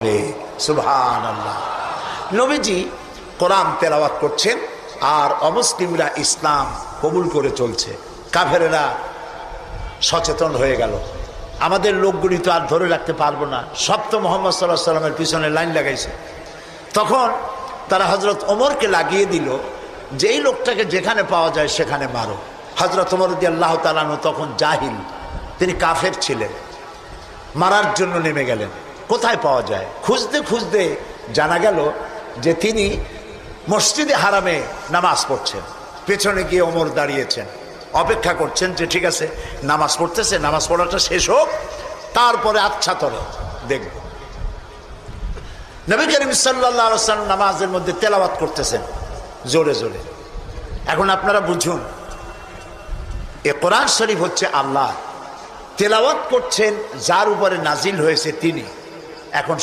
হবে। সুবহানাল্লাহ। নবীজি কোরআন তেলাওয়াত করছেন আর অমুসলিমরা ইসলাম কবুল করে চলছে। কাফেরেরা সচেতন হয়ে গেল, আমাদের লোকগুলি তো আর ধরে রাখতে পারবো না, সব তো মোহাম্মদ সাল্লাল্লাহু আলাইহি সাল্লামের পিছনে লাইন লাগাইছে। তখন তারা হযরত ওমরকে লাগিয়ে দিল, যেই লোকটাকে যেখানে পাওয়া যায় সেখানে মারো। হযরত ওমর রাদিয়াল্লাহু তাআলা আনহু তখন জাহিল, তিনি কাফের ছিলেন, মারার জন্য নেমে গেলেন। কোথায় পাওয়া যায় খুঁজতে খুঁজতে জানা গেল যে তিনি মসজিদে হারামে নামাজ পড়ছেন। পেছনে গিয়ে ওমর দাঁড়িয়েছেন, অপেক্ষা করছেন যে ঠিক আছে নামাজ পড়তেছে, নামাজ পড়াটা শেষ হোক, তারপরে আচ্ছা তরে দেখব। নবী করিম সাল্লাল্লাহু আলাইহি ওয়াসাল্লাম নামাজের মধ্যে তেলাওয়াত করতেছেন জোরে জোরে। এখন আপনারা বুঝুন, এ কোরআন শরীফ হচ্ছে আল্লাহ, তেলাওয়াত করছেন যার উপরে নাজিল হয়েছে তিনি। এখন